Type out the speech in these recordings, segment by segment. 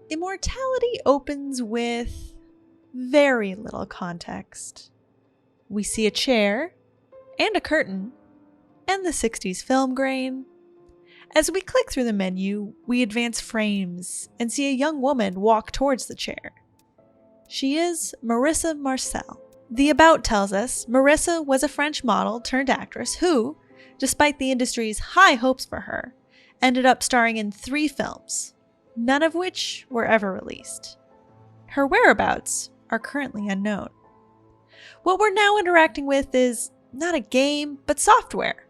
Immortality opens with very little context. We see a chair and a curtain and the 60s film grain. As we click through the menu, we advance frames and see a young woman walk towards the chair. She is Marissa Marcel. The About tells us Marissa was a French model turned actress who, despite the industry's high hopes for her, ended up starring in 3 films, none of which were ever released. Her whereabouts are currently unknown. What we're now interacting with is not a game, but software,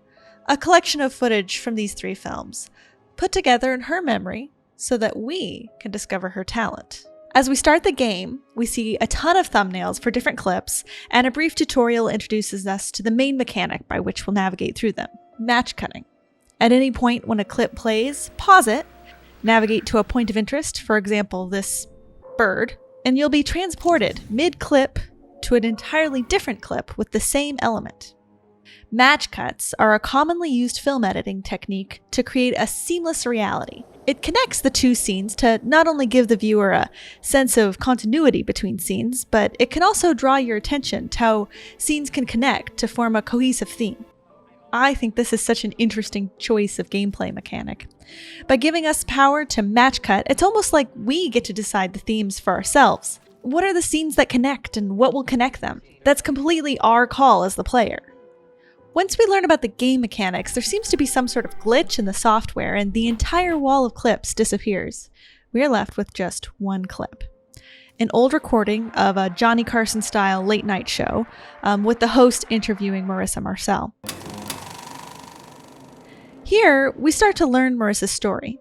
a collection of footage from these 3 films, put together in her memory so that we can discover her talent. As we start the game, we see a ton of thumbnails for different clips, and a brief tutorial introduces us to the main mechanic by which we'll navigate through them, match cutting. At any point when a clip plays, pause it, navigate to a point of interest, for example, this bird, and you'll be transported mid-clip to an entirely different clip with the same element. Match cuts are a commonly used film editing technique to create a seamless reality. It connects the 2 scenes to not only give the viewer a sense of continuity between scenes, but it can also draw your attention to how scenes can connect to form a cohesive theme. I think this is such an interesting choice of gameplay mechanic. By giving us power to match cut, it's almost like we get to decide the themes for ourselves. What are the scenes that connect and what will connect them? That's completely our call as the player. Once we learn about the game mechanics, there seems to be some sort of glitch in the software and the entire wall of clips disappears. We are left with just one clip. An old recording of a Johnny Carson-style late-night show with the host interviewing Marissa Marcel. Here, we start to learn Marissa's story.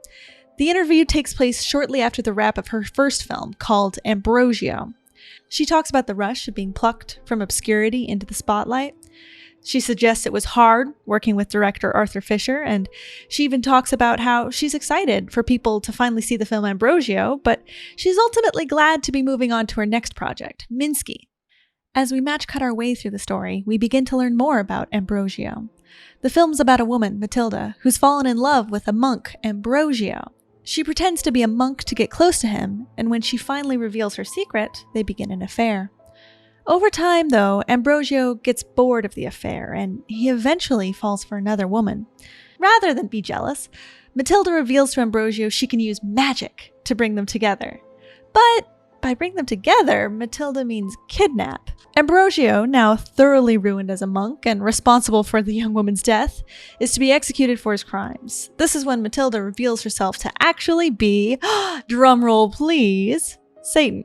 The interview takes place shortly after the wrap of her first film, called Ambrosio. She talks about the rush of being plucked from obscurity into the spotlight. She suggests it was hard working with director Arthur Fisher, and she even talks about how she's excited for people to finally see the film Ambrosio, but she's ultimately glad to be moving on to her next project, Minsky. As we match cut our way through the story, we begin to learn more about Ambrosio. The film's about a woman, Matilda, who's fallen in love with a monk, Ambrosio. She pretends to be a monk to get close to him, and when she finally reveals her secret, they begin an affair. Over time, though, Ambrosio gets bored of the affair, and he eventually falls for another woman. Rather than be jealous, Matilda reveals to Ambrosio she can use magic to bring them together. But by bring them together, Matilda means kidnap. Ambrosio, now thoroughly ruined as a monk and responsible for the young woman's death, is to be executed for his crimes. This is when Matilda reveals herself to actually be, drumroll please, Satan.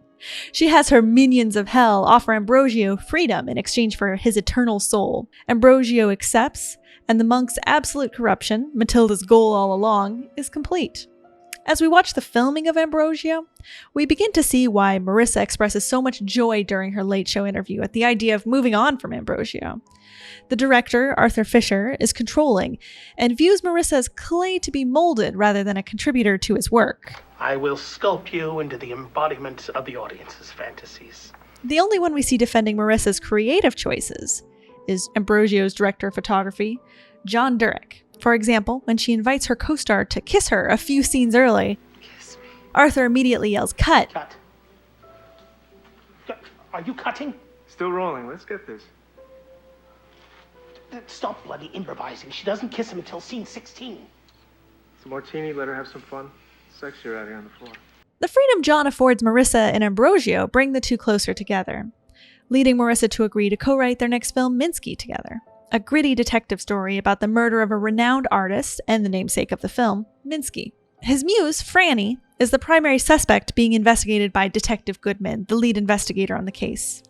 She has her minions of hell offer Ambrosio freedom in exchange for his eternal soul. Ambrosio accepts, and the monk's absolute corruption, Matilda's goal all along, is complete. As we watch the filming of Ambrosio, we begin to see why Marissa expresses so much joy during her late show interview at the idea of moving on from Ambrosio. The director, Arthur Fisher, is controlling and views Marissa as clay to be molded rather than a contributor to his work. I will sculpt you into the embodiment of the audience's fantasies. The only one we see defending Marissa's creative choices is Ambrosio's director of photography, John Durick. For example, when she invites her co-star to kiss her a few scenes early, Kiss me. Arthur immediately yells, "Cut!" Cut. Are you cutting? Still rolling. Let's get this. Stop bloody improvising. She doesn't kiss him until scene 16. It's a martini. Let her have some fun. Sexier out here on the floor. The freedom John affords Marissa and Ambrosio bring the two closer together, leading Marissa to agree to co-write their next film, Minsky, together. A gritty detective story about the murder of a renowned artist and the namesake of the film, Minsky. His muse, Franny, is the primary suspect being investigated by Detective Goodman, the lead investigator on the case.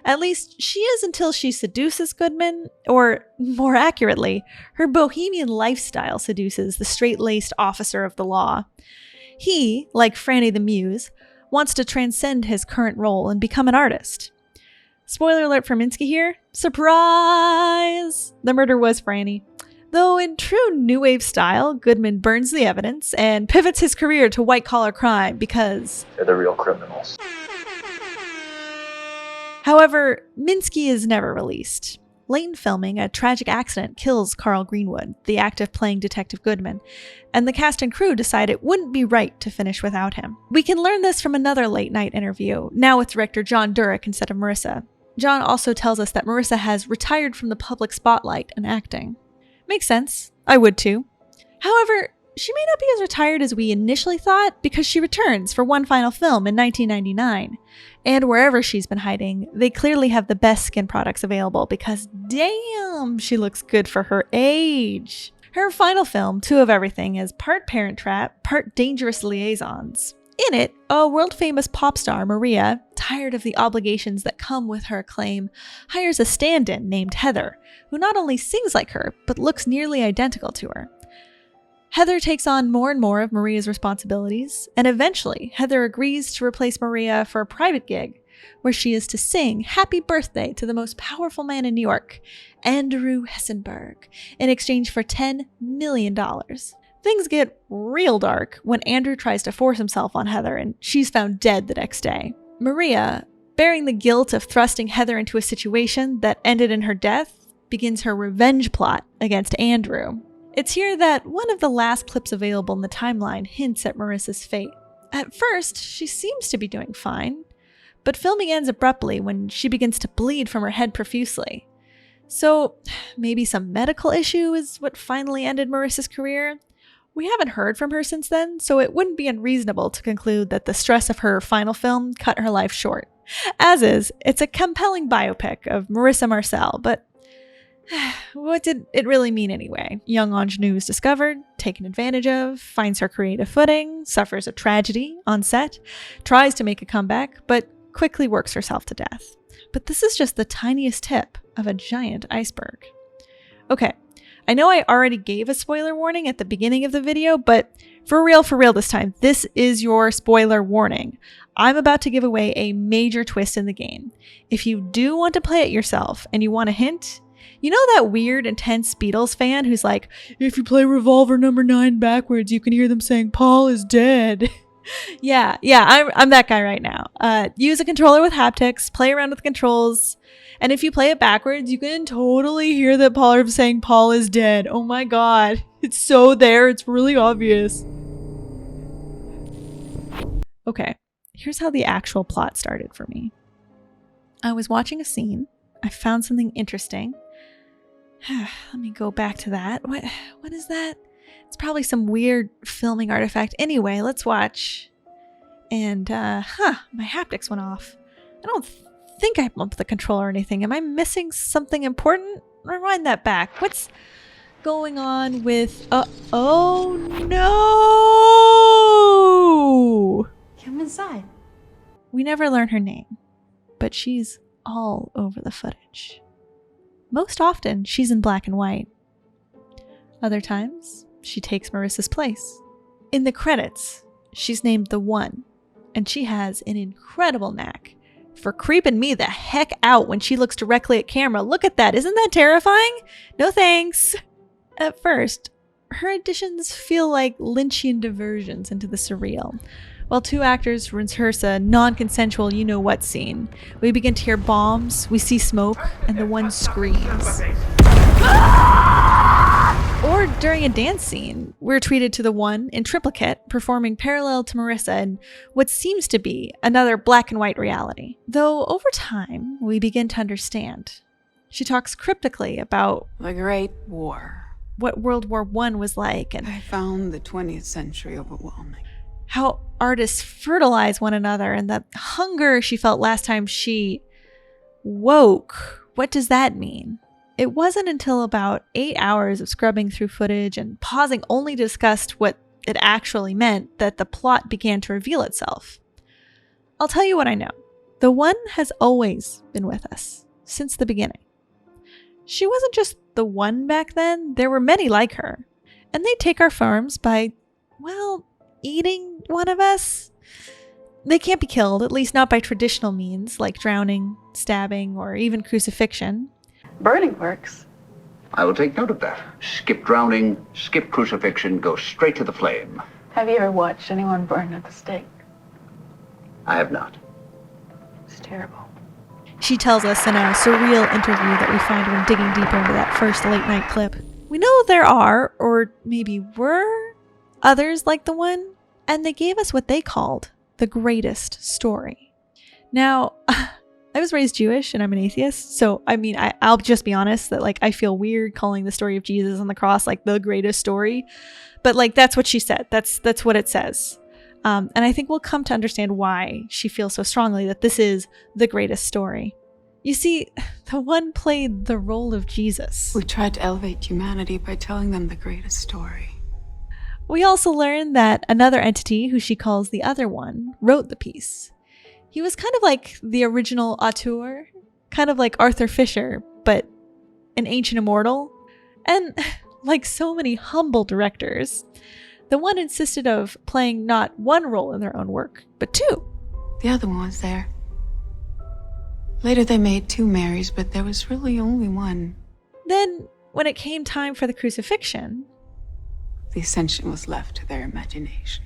At least, she is until she seduces Goodman, or more accurately, her bohemian lifestyle seduces the straight-laced officer of the law. He, like Franny the muse, wants to transcend his current role and become an artist. Spoiler alert for Minsky here. Surprise! The murder was Franny. Though in true New Wave style, Goodman burns the evidence and pivots his career to white-collar crime because they're the real criminals. However, Minsky is never released. Late in filming, a tragic accident kills Carl Greenwood, the act of playing Detective Goodman, and the cast and crew decide it wouldn't be right to finish without him. We can learn this from another late-night interview, now with director John Durick instead of Marissa. John also tells us that Marissa has retired from the public spotlight and acting. Makes sense. I would too. However, she may not be as retired as we initially thought because she returns for one final film in 1999. And wherever she's been hiding, they clearly have the best skin products available because damn, she looks good for her age. Her final film, Two of Everything, is part Parent Trap, part Dangerous Liaisons. In it, a world-famous pop star, Maria, tired of the obligations that come with her acclaim, hires a stand-in named Heather, who not only sings like her, but looks nearly identical to her. Heather takes on more and more of Maria's responsibilities, and eventually Heather agrees to replace Maria for a private gig, where she is to sing Happy Birthday to the most powerful man in New York, Andrew Hessenberg, in exchange for $10 million. Things get real dark when Andrew tries to force himself on Heather, and she's found dead the next day. Maria, bearing the guilt of thrusting Heather into a situation that ended in her death, begins her revenge plot against Andrew. It's here that one of the last clips available in the timeline hints at Marissa's fate. At first, she seems to be doing fine, but filming ends abruptly when she begins to bleed from her head profusely. So maybe some medical issue is what finally ended Marissa's career? We haven't heard from her since then, so it wouldn't be unreasonable to conclude that the stress of her final film cut her life short. As is, it's a compelling biopic of Marissa Marcel, but what did it really mean anyway? Young ingenue is discovered, taken advantage of, finds her creative footing, suffers a tragedy on set, tries to make a comeback, but quickly works herself to death. But this is just the tiniest tip of a giant iceberg. Okay, I know I already gave a spoiler warning at the beginning of the video, but for real this time, this is your spoiler warning. I'm about to give away a major twist in the game. If you do want to play it yourself and you want a hint, you know that weird, intense Beatles fan who's like, if you play Revolver number 9 backwards, you can hear them saying, Paul is dead. yeah, I'm that guy right now. Use a controller with haptics, play around with the controls, and if you play it backwards, you can totally hear that Paul is saying Paul is dead. Oh my god, it's so there, it's really obvious. Okay, here's how the actual plot started for me. I was watching a scene, I found something interesting. Let me go back to that. What is that? It's probably some weird filming artifact. Anyway, let's watch. And, my haptics went off. I don't think I bumped the controller or anything. Am I missing something important? Rewind that back. What's going on with... oh no! Come inside. We never learn her name, but she's all over the footage. Most often, she's in black and white. Other times, she takes Marissa's place. In the credits, she's named The One, and she has an incredible knack for creeping me the heck out when she looks directly at camera. Look at that, isn't that terrifying? No thanks. At first, her additions feel like Lynchian diversions into the surreal. While two actors rehearse a non-consensual you-know-what scene, we begin to hear bombs, we see smoke, and the one screams. Or during a dance scene, we're treated to the one in triplicate, performing parallel to Marissa in what seems to be another black and white reality. Though over time, we begin to understand. She talks cryptically about The Great War. What World War I was like, and I found the 20th century overwhelming. how artists fertilize one another, and the hunger she felt last time she woke. What does that mean? It wasn't until about 8 hours of scrubbing through footage and pausing only to discuss what it actually meant that the plot began to reveal itself. I'll tell you what I know. The One has always been with us, since the beginning. She wasn't just the one back then, there were many like her. And they take our forms by, well, eating one of us. They can't be killed, at least not by traditional means, like drowning, stabbing, or even crucifixion. Burning works. I will take note of that. Skip drowning, skip crucifixion, go straight to the flame. Have you ever watched anyone burn at the stake? I have not. It's terrible. She tells us in a surreal interview that we find when digging deeper into that first late night clip. We know there are, or maybe were, others like the one, and they gave us what they called the greatest story. Now, I was raised Jewish and I'm an atheist, so I mean, I'll just be honest that like I feel weird calling the story of Jesus on the cross like the greatest story, but like that's what she said. That's what it says. And I think we'll come to understand why she feels so strongly that this is the greatest story. You see, the one played the role of Jesus. We tried to elevate humanity by telling them the greatest story. We also learn that another entity, who she calls the other one, wrote the piece. He was kind of like the original auteur, kind of like Arthur Fisher, but an ancient immortal. And like so many humble directors, the one insisted of playing not one role in their own work, but two. The other one was there. Later they made two Marys, but there was really only one. Then, when it came time for the crucifixion, The Ascension was left to their imagination.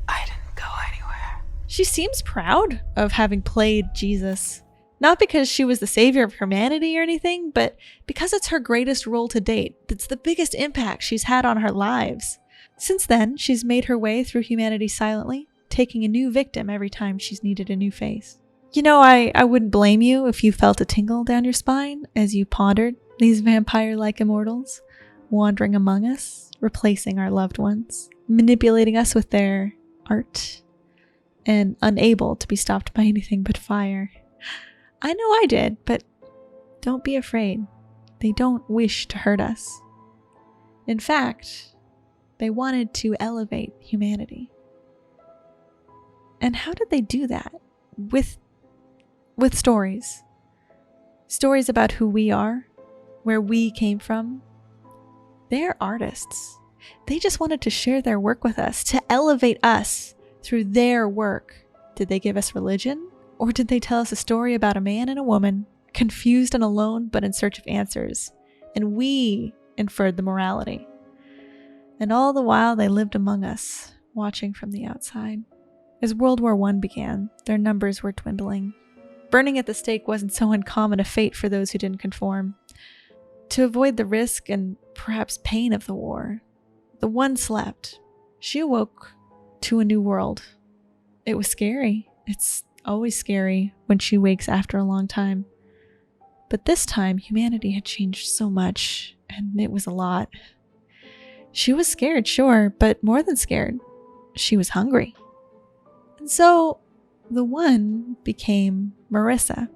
I didn't go anywhere. she seems proud of having played Jesus. Not because she was the savior of humanity or anything, but because it's her greatest role to date. It's the biggest impact she's had on her lives. Since then, she's made her way through humanity silently, taking a new victim every time she's needed a new face. You know, I wouldn't blame you if you felt a tingle down your spine as you pondered these vampire-like immortals, wandering among us, replacing our loved ones, manipulating us with their art, and unable to be stopped by anything but fire. I know I did, but don't be afraid. They don't wish to hurt us. In fact, they wanted to elevate humanity. And how did they do that? With stories. Stories about who we are, where we came from. They're artists. They just wanted to share their work with us, to elevate us through their work. Did they give us religion? Or did they tell us a story about a man and a woman, confused and alone but in search of answers? And we inferred the morality. And all the while they lived among us, watching from the outside. As World War I began, their numbers were dwindling. Burning at the stake wasn't so uncommon a fate for those who didn't conform. To avoid the risk and perhaps pain of the war, the one slept. She awoke to a new world. It was scary. It's always scary when she wakes after a long time. But this time, humanity had changed so much, and it was a lot. She was scared, sure, but more than scared. She was hungry. And so, the one became Marissa.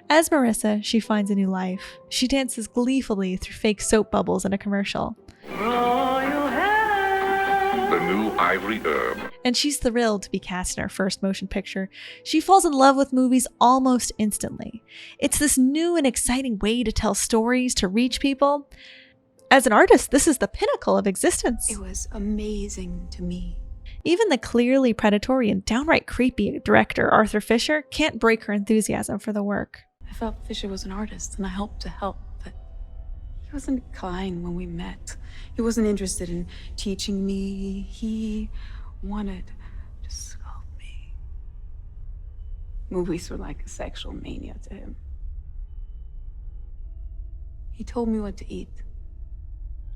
As Marissa, she finds a new life. She dances gleefully through fake soap bubbles in a commercial. The new ivory herb. And she's thrilled to be cast in her first motion picture. She falls in love with movies almost instantly. It's this new and exciting way to tell stories, to reach people. As an artist, this is the pinnacle of existence. It was amazing to me. Even the clearly predatory and downright creepy director Arthur Fisher can't break her enthusiasm for the work. I felt Fisher was an artist, and I hoped to help, but he wasn't kind when we met. He wasn't interested in teaching me. He wanted to sculpt me. Movies were like a sexual mania to him. He told me what to eat.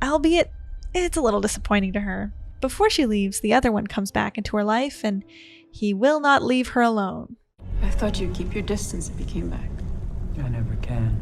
Albeit, it's a little disappointing to her. Before she leaves, the other one comes back into her life, and he will not leave her alone. I thought you'd keep your distance if he came back. I never can.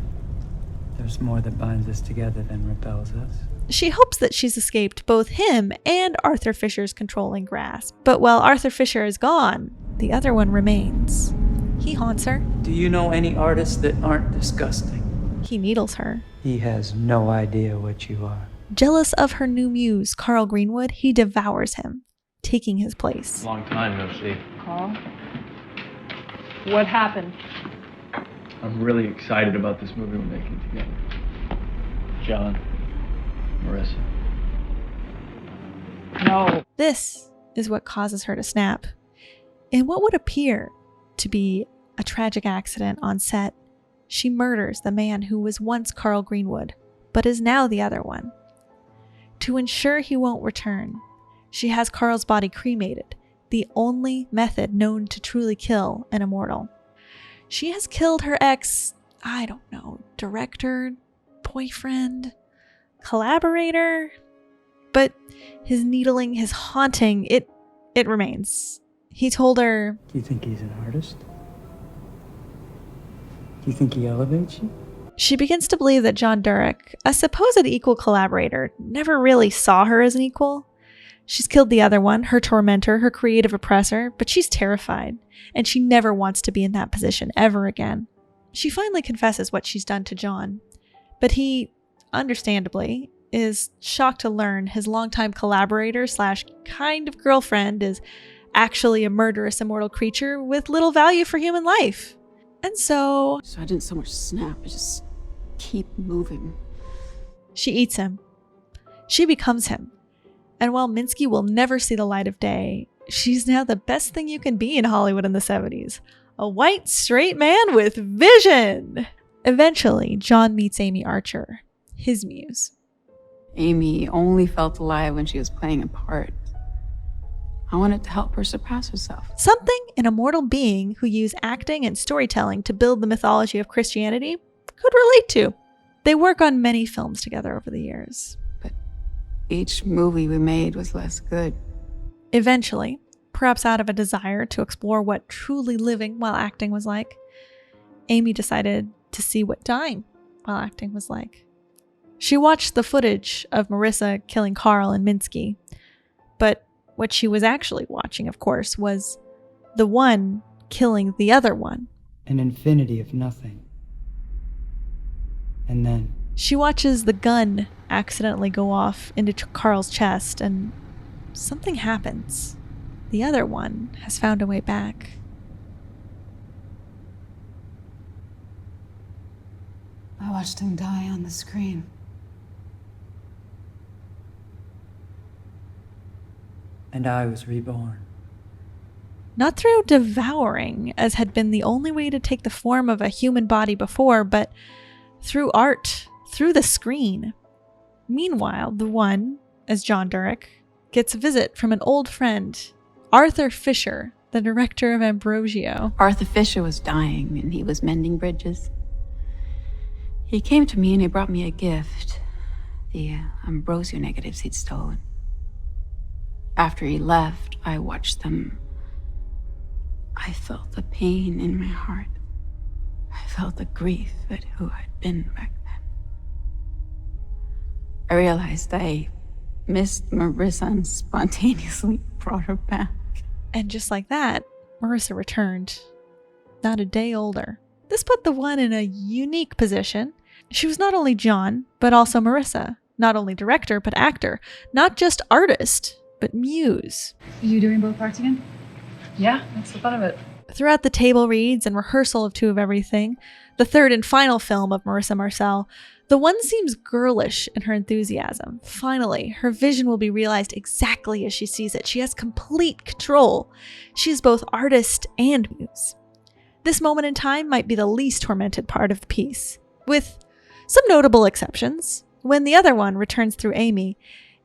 There's more that binds us together than repels us. She hopes that she's escaped both him and Arthur Fisher's controlling grasp. But while Arthur Fisher is gone, the other one remains. He haunts her. Do you know any artists that aren't disgusting? He needles her. He has no idea what you are. Jealous of her new muse, Carl Greenwood, he devours him, taking his place. Long time no see. Carl? What happened? I'm really excited about this movie we're making together. John, Marissa. No. This is what causes her to snap. In what would appear to be a tragic accident on set, she murders the man who was once Carl Greenwood, but is now the other one. To ensure he won't return, she has Carl's body cremated, the only method known to truly kill an immortal. She has killed her ex, I don't know, director, boyfriend, collaborator, but his needling, his haunting, it remains. He told her, Do you think he's an artist? Do you think he elevates you? she begins to believe that John Durek, a supposed equal collaborator, never really saw her as an equal. She's killed the other one, her tormentor, her creative oppressor, but she's terrified, and she never wants to be in that position ever again. She finally confesses what she's done to John, but he, understandably, is shocked to learn his longtime collaborator / kind of girlfriend is actually a murderous immortal creature with little value for human life. And so I didn't so much snap, I just keep moving. she eats him. She becomes him. And while Minsky will never see the light of day, she's now the best thing you can be in Hollywood in the 70s. A white, straight man with vision! Eventually, John meets Amy Archer, his muse. Amy only felt alive when she was playing a part. I wanted to help her surpass herself. Something an immortal being who used acting and storytelling to build the mythology of Christianity could relate to. They work on many films together over the years. But each movie we made was less good. Eventually, perhaps out of a desire to explore what truly living while acting was like, Amy decided to see what dying while acting was like. She watched the footage of Marissa killing Carl and Minsky, but what she was actually watching, of course, was the one killing the other one. An infinity of nothing. And then She watches the gun accidentally go off into Carl's chest, and something happens. The other one has found a way back. I watched him die on the screen. and I was reborn. Not through devouring, as had been the only way to take the form of a human body before, but through art, through the screen. Meanwhile, the one, as John Durek, gets a visit from an old friend, Arthur Fisher, the director of Ambrosio. Arthur Fisher was dying and he was mending bridges. He came to me and he brought me a gift, the Ambrosio negatives he'd stolen. After he left, I watched them. I felt the pain in my heart. I felt the grief at who I'd been back then. I realized I missed Marissa and spontaneously brought her back. And just like that, Marissa returned, not a day older. This put the one in a unique position. She was not only John, but also Marissa. Not only director, but actor. Not just artist, but muse. You doing both parts again? Yeah, that's the fun of it. Throughout the table reads and rehearsal of Two of Everything, the third and final film of Marissa Marcel, the one seems girlish in her enthusiasm. Finally, her vision will be realized exactly as she sees it. She has complete control. She is both artist and muse. This moment in time might be the least tormented part of the piece, with some notable exceptions. When the other one returns through Amy,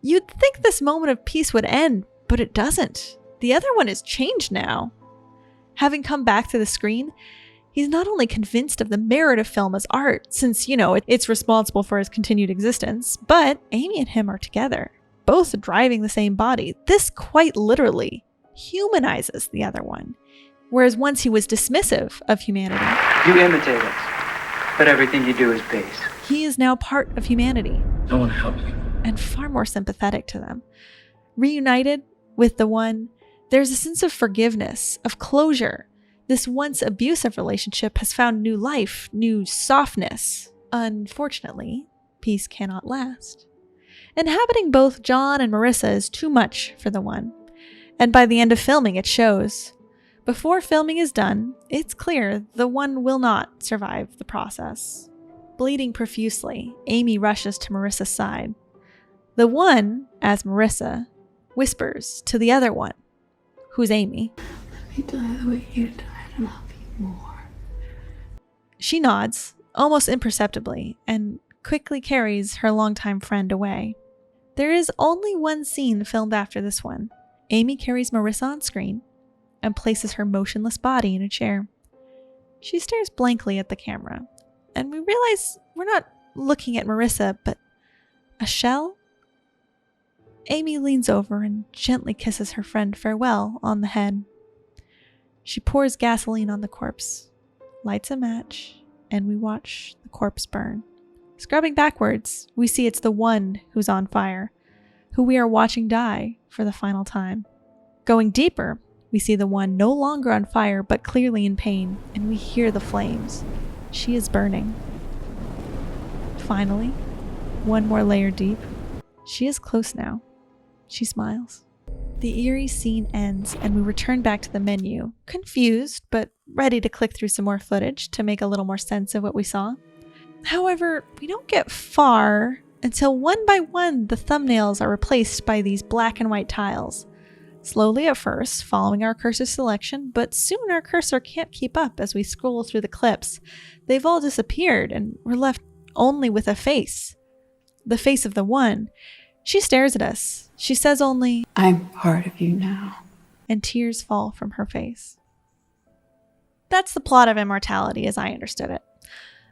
you'd think this moment of peace would end, but it doesn't. The other one is changed now. Having come back to the screen, he's not only convinced of the merit of film as art, since, it's responsible for his continued existence, but Amy and him are together, both driving the same body. This quite literally humanizes the other one, whereas once he was dismissive of humanity. You imitate us, but everything you do is base. He is now part of humanity. I want to help you. And far more sympathetic to them. Reunited with the one, there's a sense of forgiveness, of closure. This once abusive relationship has found new life, new softness. Unfortunately, peace cannot last. Inhabiting both John and Marissa is too much for the one. And by the end of filming, it shows. Before filming is done, it's clear the one will not survive the process. Bleeding profusely, Amy rushes to Marissa's side. The one, as Marissa, whispers to the other one, who's Amy. Let me die the way you died and I'll be more. She nods, almost imperceptibly, and quickly carries her longtime friend away. There is only one scene filmed after this one. Amy carries Marissa on screen and places her motionless body in a chair. She stares blankly at the camera, and we realize we're not looking at Marissa, but a shell? Amy leans over and gently kisses her friend farewell on the head. She pours gasoline on the corpse, lights a match, and we watch the corpse burn. Scrubbing backwards, we see it's the one who's on fire, who we are watching die for the final time. Going deeper, we see the one no longer on fire but clearly in pain, and we hear the flames. She is burning. Finally, one more layer deep. She is close now. She smiles. The eerie scene ends, and we return back to the menu, confused but ready to click through some more footage to make a little more sense of what we saw. However, we don't get far until one by one the thumbnails are replaced by these black and white tiles. Slowly at first, following our cursor selection, but soon our cursor can't keep up as we scroll through the clips. They've all disappeared, and we're left only with a face. The face of the one. She stares at us. She says only, I'm part of you now. And tears fall from her face. That's the plot of Immortality as I understood it.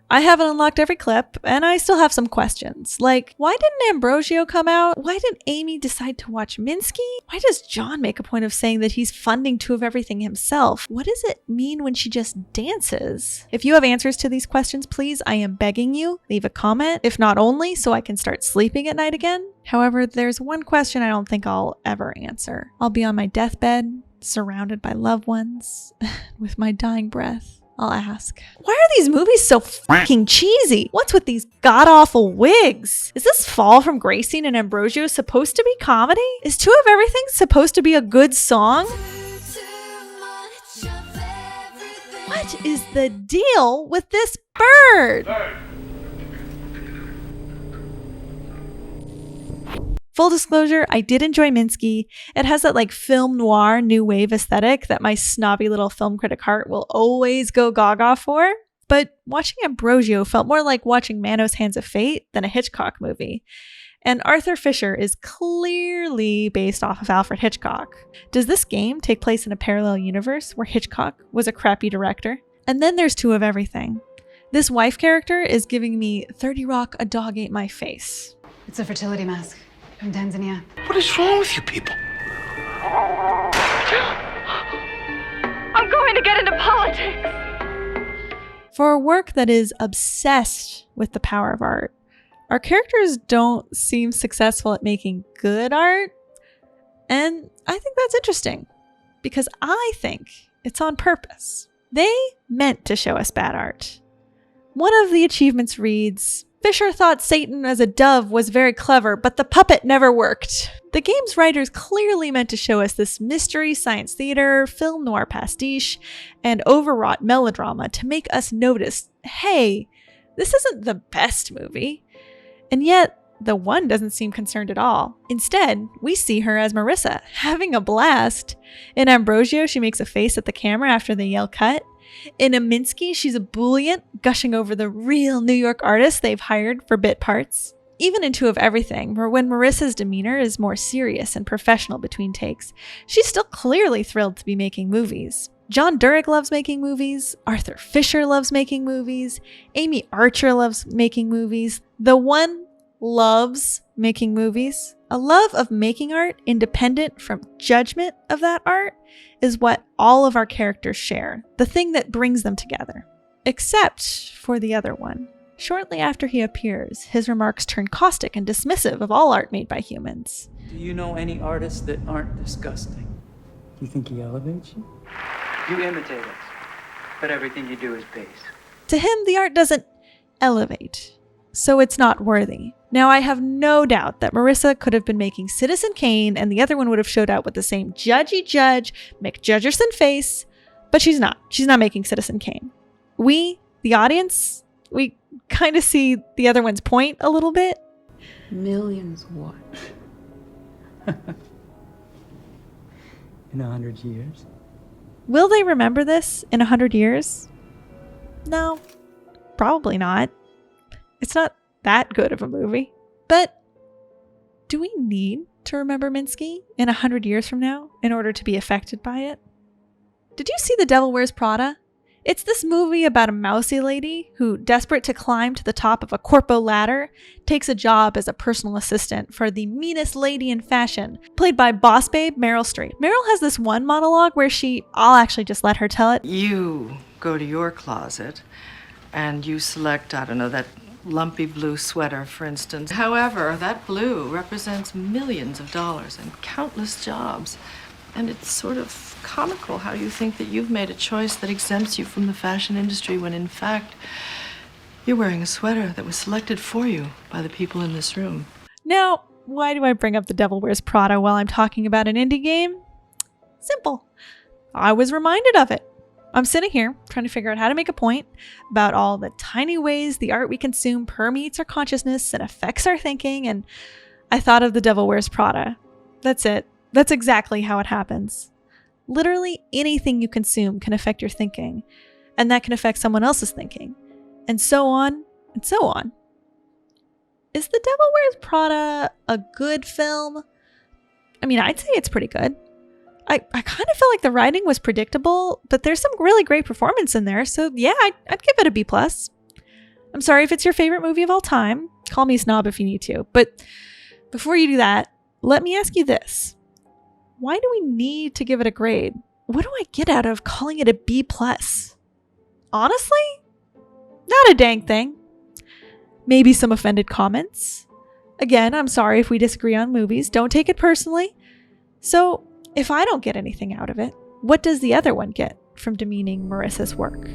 I haven't unlocked every clip, and I still have some questions. Like, why didn't Ambrosio come out? Why did Amy decide to watch Minsky? Why does John make a point of saying that he's funding Two of Everything himself? What does it mean when she just dances? If you have answers to these questions, please, I am begging you, leave a comment, if not only so I can start sleeping at night again. However, there's one question I don't think I'll ever answer. I'll be on my deathbed, surrounded by loved ones, with my dying breath. I'll ask, why are these movies so fucking cheesy? What's with these god-awful wigs? Is this Fall from Grace Scene and Ambrosio supposed to be comedy? Is Two of Everything supposed to be a good song? What is the deal with this bird? Full disclosure, I did enjoy Minsky. It has that like film noir new wave aesthetic that my snobby little film critic heart will always go gaga for. But watching Ambrosio felt more like watching Manos Hands of Fate than a Hitchcock movie. And Arthur Fisher is clearly based off of Alfred Hitchcock. Does this game take place in a parallel universe where Hitchcock was a crappy director? And then there's Two of Everything. This wife character is giving me 30 Rock, A Dog Ate My Face. It's a fertility mask from Tanzania. What is wrong with you people? I'm going to get into politics! For a work that is obsessed with the power of art, our characters don't seem successful at making good art. And I think that's interesting, because I think it's on purpose. They meant to show us bad art. One of the achievements reads, Fisher thought Satan as a dove was very clever, but the puppet never worked. The game's writers clearly meant to show us this mystery science theater, film noir pastiche, and overwrought melodrama to make us notice, hey, this isn't the best movie. And yet, the one doesn't seem concerned at all. Instead, we see her as Marissa, having a blast. In Ambrosio, she makes a face at the camera after they yell cut. In Minsky, she's a ebullient, gushing over the real New York artists they've hired for bit parts. Even in Two of Everything, where when Marissa's demeanor is more serious and professional between takes, she's still clearly thrilled to be making movies. John Durek loves making movies, Arthur Fisher loves making movies, Amy Archer loves making movies. The one loves making movies. A love of making art independent from judgment of that art is what all of our characters share, the thing that brings them together. Except for the other one. Shortly after he appears, his remarks turn caustic and dismissive of all art made by humans. Do you know any artists that aren't disgusting? You think he elevates you? You imitate us, but everything you do is base. To him, the art doesn't elevate, so it's not worthy. Now, I have no doubt that Marissa could have been making Citizen Kane and the other one would have showed out with the same judgy judge, McJudgerson face, but she's not. She's not making Citizen Kane. We, the audience, we kind of see the other one's point a little bit. Millions what? In 100 years? Will they remember this in 100 years? No, probably not. It's not that good of a movie. But do we need to remember Minsky in 100 years from now in order to be affected by it? Did you see The Devil Wears Prada? It's this movie about a mousy lady who, desperate to climb to the top of a corpo ladder, takes a job as a personal assistant for the meanest lady in fashion, played by boss babe Meryl Streep. Meryl has this one monologue where I'll actually just let her tell it. You go to your closet and you select, I don't know, that lumpy blue sweater, for instance. However, that blue represents millions of dollars and countless jobs. And it's sort of comical how you think that you've made a choice that exempts you from the fashion industry when in fact you're wearing a sweater that was selected for you by the people in this room. Now, why do I bring up The Devil Wears Prada while I'm talking about an indie game? Simple. I was reminded of it. I'm sitting here trying to figure out how to make a point about all the tiny ways the art we consume permeates our consciousness and affects our thinking, and I thought of The Devil Wears Prada. That's it. That's exactly how it happens. Literally anything you consume can affect your thinking, and that can affect someone else's thinking, and so on and so on. Is The Devil Wears Prada a good film? I mean, I'd say it's pretty good. I kind of felt like the writing was predictable, but there's some really great performance in there, so yeah, I'd give it a B+. I'm sorry if it's your favorite movie of all time. Call me a snob if you need to, but before you do that, let me ask you this. Why do we need to give it a grade? What do I get out of calling it a B+? Honestly, not a dang thing. Maybe some offended comments. Again, I'm sorry if we disagree on movies. Don't take it personally. So, if I don't get anything out of it, what does the other one get from demeaning Marissa's work?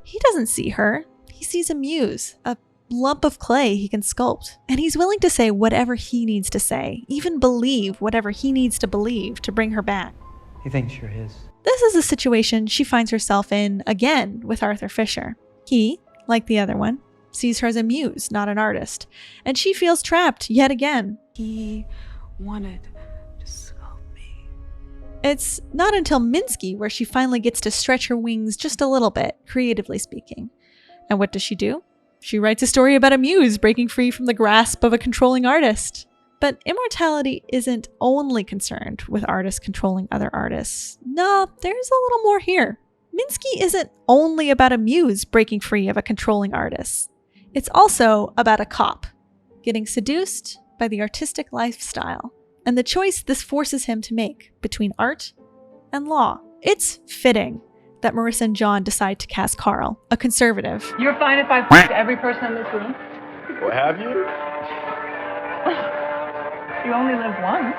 He doesn't see her. He sees a muse, a lump of clay he can sculpt, and he's willing to say whatever he needs to say, even believe whatever he needs to believe to bring her back. He thinks you're his. This is a situation she finds herself in again with Arthur Fisher. He, like the other one, sees her as a muse, not an artist, and she feels trapped yet again. He wanted to sculpt me. It's not until Minsky where she finally gets to stretch her wings just a little bit, creatively speaking. And what does she do? She writes a story about a muse breaking free from the grasp of a controlling artist. But Immortality isn't only concerned with artists controlling other artists. No, there's a little more here. Minsky isn't only about a muse breaking free of a controlling artist. It's also about a cop getting seduced by the artistic lifestyle and the choice this forces him to make between art and law. It's fitting that Marissa and John decide to cast Carl, a conservative. You're fine if I f*** every person in this room? What have you? You only live once.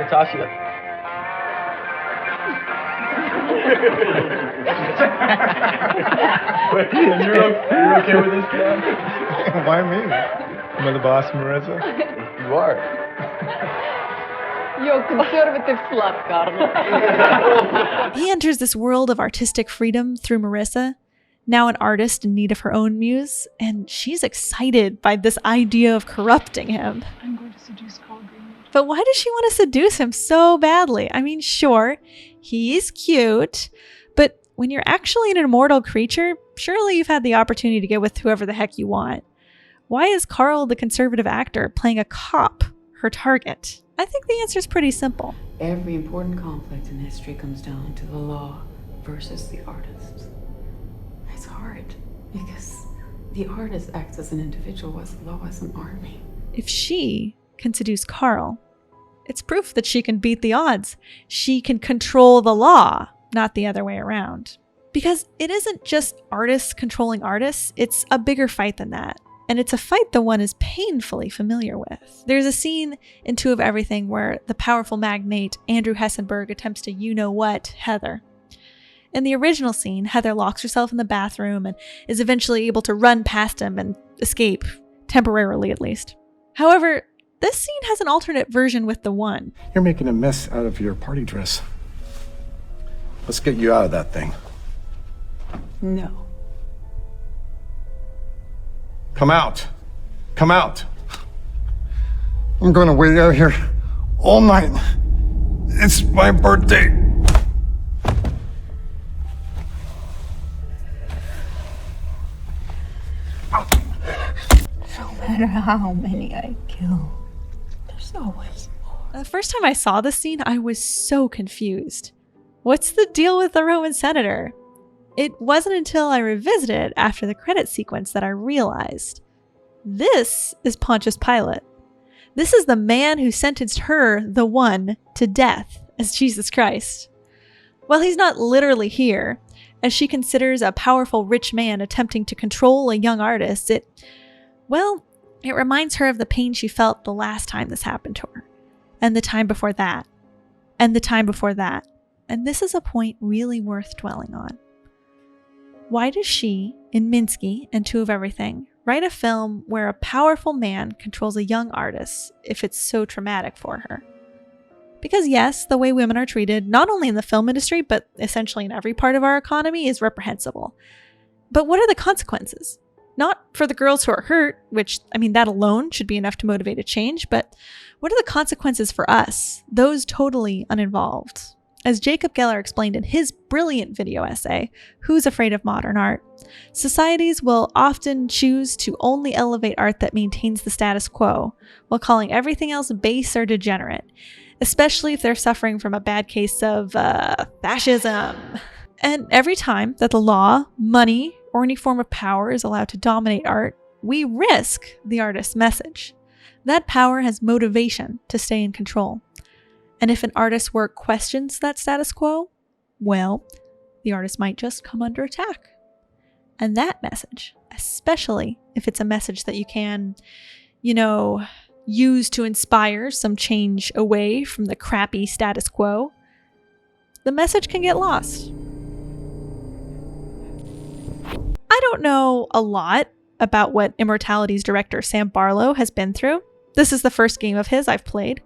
Natasha. You're okay with this, John? Why me? Am I the boss, Marissa? You are. You're a conservative slut, Carl. He enters this world of artistic freedom through Marissa, now an artist in need of her own muse, and she's excited by this idea of corrupting him. I'm going to seduce Carl Greenwood. But why does she want to seduce him so badly? I mean, sure, he's cute, but when you're actually an immortal creature, surely you've had the opportunity to get with whoever the heck you want. Why is Carl, the conservative actor, playing a cop, her target? I think the answer is pretty simple. Every important conflict in history comes down to the law versus the artist. It's hard because the artist acts as an individual as well as an army. If she can seduce Carl, it's proof that she can beat the odds. She can control the law, not the other way around. Because it isn't just artists controlling artists, it's a bigger fight than that. And it's a fight the one is painfully familiar with. There's a scene in Two of Everything where the powerful magnate Andrew Hessenberg attempts to you-know-what Heather. In the original scene, Heather locks herself in the bathroom and is eventually able to run past him and escape, temporarily at least. However, this scene has an alternate version with the One. You're making a mess out of your party dress. Let's get you out of that thing. No. Come out. Come out. I'm going to wait out here all night. It's my birthday. Show me. matter how many I kill, there's always more. The first time I saw this scene, I was so confused. What's the deal with the Roman senator? It wasn't until I revisited it after the credit sequence that I realized this is Pontius Pilate. This is the man who sentenced her, the one, to death as Jesus Christ. Well, he's not literally here, as she considers a powerful rich man attempting to control a young artist. It reminds her of the pain she felt the last time this happened to her, and the time before that, and the time before that. And this is a point really worth dwelling on. Why does she, in Minsky and Two of Everything, write a film where a powerful man controls a young artist if it's so traumatic for her? Because yes, the way women are treated, not only in the film industry, but essentially in every part of our economy, is reprehensible. But what are the consequences? Not for the girls who are hurt, which, that alone should be enough to motivate a change, but what are the consequences for us, those totally uninvolved? As Jacob Geller explained in his brilliant video essay, Who's Afraid of Modern Art? Societies will often choose to only elevate art that maintains the status quo, while calling everything else base or degenerate, especially if they're suffering from a bad case of fascism. And every time that the law, money, or any form of power is allowed to dominate art, we risk the artist's message. That power has motivation to stay in control. And if an artist's work questions that status quo, well, the artist might just come under attack. And that message, especially if it's a message that you can, use to inspire some change away from the crappy status quo, the message can get lost. I don't know a lot about what Immortality's director Sam Barlow has been through. This is the first game of his I've played.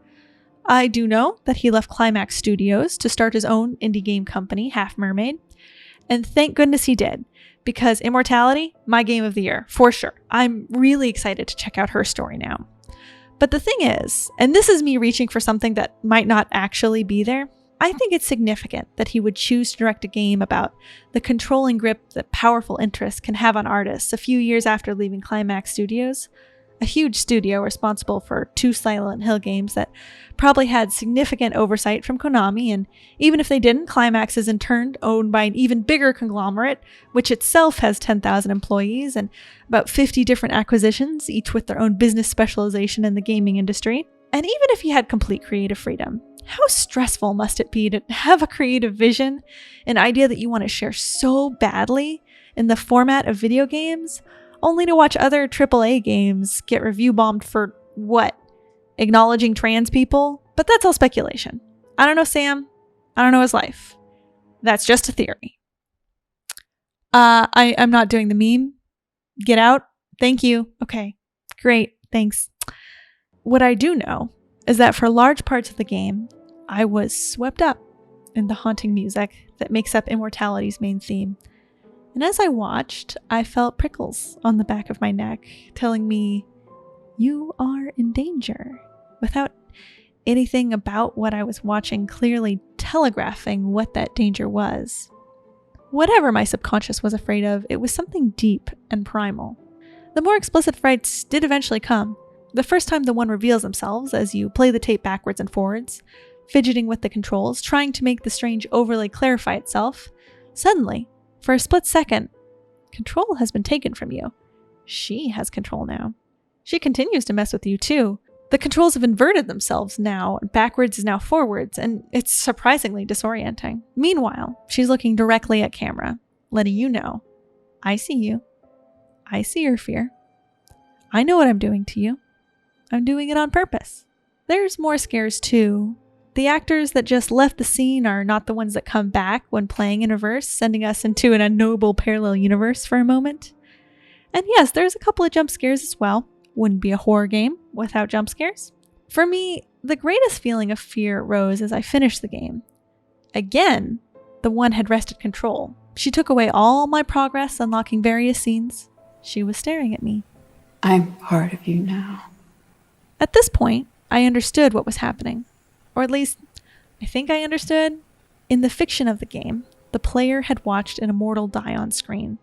I do know that he left Climax Studios to start his own indie game company, Half Mermaid. And thank goodness he did, because Immortality, my game of the year, for sure. I'm really excited to check out her story now. But the thing is, and this is me reaching for something that might not actually be there, I think it's significant that he would choose to direct a game about the controlling grip that powerful interests can have on artists a few years after leaving Climax Studios, a huge studio responsible for 2 Silent Hill games that probably had significant oversight from Konami, and even if they didn't, Climax is in turn owned by an even bigger conglomerate, which itself has 10,000 employees and about 50 different acquisitions, each with their own business specialization in the gaming industry. And even if he had complete creative freedom, how stressful must it be to have a creative vision, an idea that you want to share so badly in the format of video games, only to watch other AAA games get review bombed for what? Acknowledging trans people? But that's all speculation. I don't know Sam. I don't know his life. That's just a theory. I'm not doing the meme. Get out. Thank you. Okay. Great. Thanks. What I do know is that for large parts of the game, I was swept up in the haunting music that makes up Immortality's main theme. And as I watched, I felt prickles on the back of my neck telling me, you are in danger, without anything about what I was watching clearly telegraphing what that danger was. Whatever my subconscious was afraid of, it was something deep and primal. The more explicit frights did eventually come. The first time the one reveals themselves as you play the tape backwards and forwards, fidgeting with the controls, trying to make the strange overlay clarify itself, suddenly, for a split second, control has been taken from you. She has control now. She continues to mess with you too. The controls have inverted themselves now, backwards is now forwards, and it's surprisingly disorienting. Meanwhile, she's looking directly at camera, letting you know, I see you. I see your fear. I know what I'm doing to you. I'm doing it on purpose. There's more scares too. The actors that just left the scene are not the ones that come back when playing in reverse, sending us into an unknowable parallel universe for a moment. And yes, there's a couple of jump scares as well. Wouldn't be a horror game without jump scares. For me, the greatest feeling of fear rose as I finished the game. Again, the one had wrested control. She took away all my progress, unlocking various scenes. She was staring at me. I'm part of you now. At this point, I understood what was happening. Or at least, I think I understood. In the fiction of the game, the player had watched an immortal die on screen.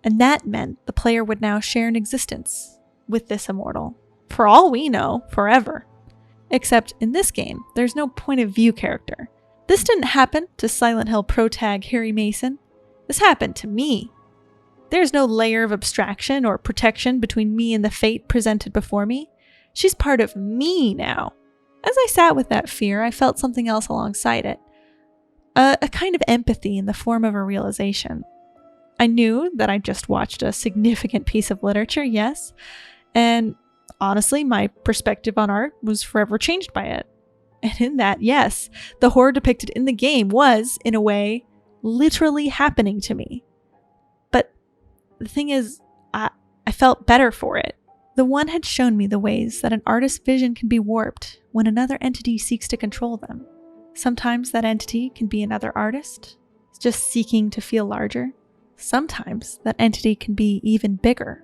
And that meant the player would now share an existence with this immortal. For all we know, forever. Except in this game, there's no point of view character. This didn't happen to Silent Hill pro-tag Harry Mason. This happened to me. There's no layer of abstraction or protection between me and the fate presented before me. She's part of me now. As I sat with that fear, I felt something else alongside it. A kind of empathy in the form of a realization. I knew that I just watched a significant piece of literature, yes, and honestly, my perspective on art was forever changed by it. And in that, yes, the horror depicted in the game was, in a way, literally happening to me. But the thing is, I felt better for it. The one had shown me the ways that an artist's vision can be warped when another entity seeks to control them. Sometimes that entity can be another artist, just seeking to feel larger. Sometimes that entity can be even bigger,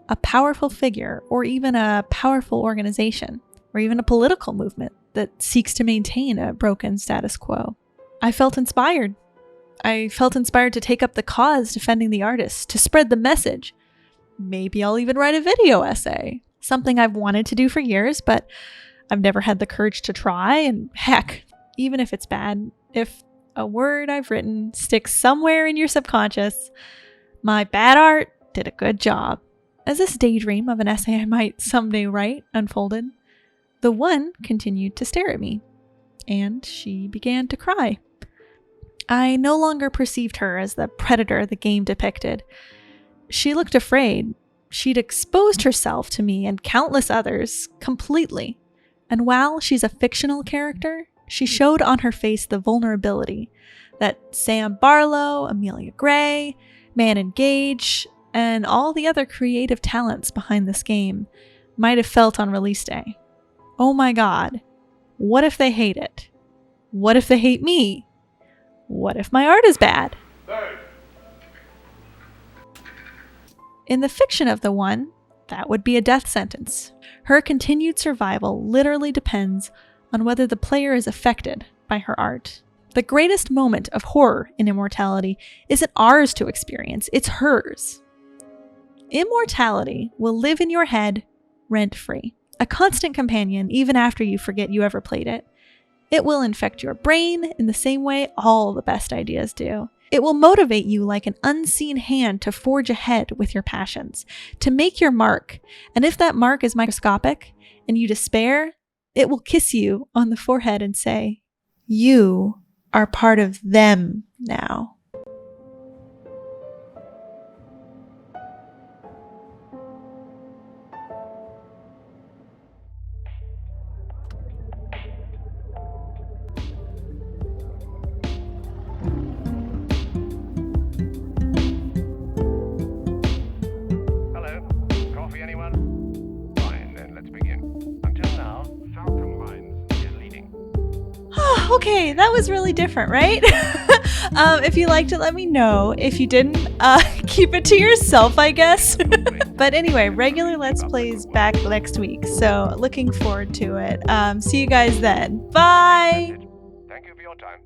a powerful figure, or even a powerful organization, or even a political movement that seeks to maintain a broken status quo. I felt inspired. I felt inspired to take up the cause defending the artist, to spread the message. Maybe I'll even write a video essay. Something I've wanted to do for years, but I've never had the courage to try, and heck, even if it's bad, if a word I've written sticks somewhere in your subconscious, my bad art did a good job. As this daydream of an essay I might someday write unfolded, the one continued to stare at me, and she began to cry. I no longer perceived her as the predator the game depicted. She looked afraid. She'd exposed herself to me and countless others completely. And while she's a fictional character, she showed on her face the vulnerability that Sam Barlow, Amelia Gray, Man Engage, and all the other creative talents behind this game might have felt on release day. Oh my god, what if they hate it? What if they hate me? What if my art is bad? In the fiction of the one, that would be a death sentence. Her continued survival literally depends on whether the player is affected by her art. The greatest moment of horror in Immortality isn't ours to experience, it's hers. Immortality will live in your head rent-free, a constant companion even after you forget you ever played it. It will infect your brain in the same way all the best ideas do. It will motivate you like an unseen hand to forge ahead with your passions, to make your mark, and if that mark is microscopic and you despair, it will kiss you on the forehead and say, "You are part of them now." Okay, that was really different, right? If you liked it, let me know. If you didn't, keep it to yourself, I guess. But anyway, regular Let's Plays back next week, so looking forward to it. See you guys then. Bye! Thank you for your time.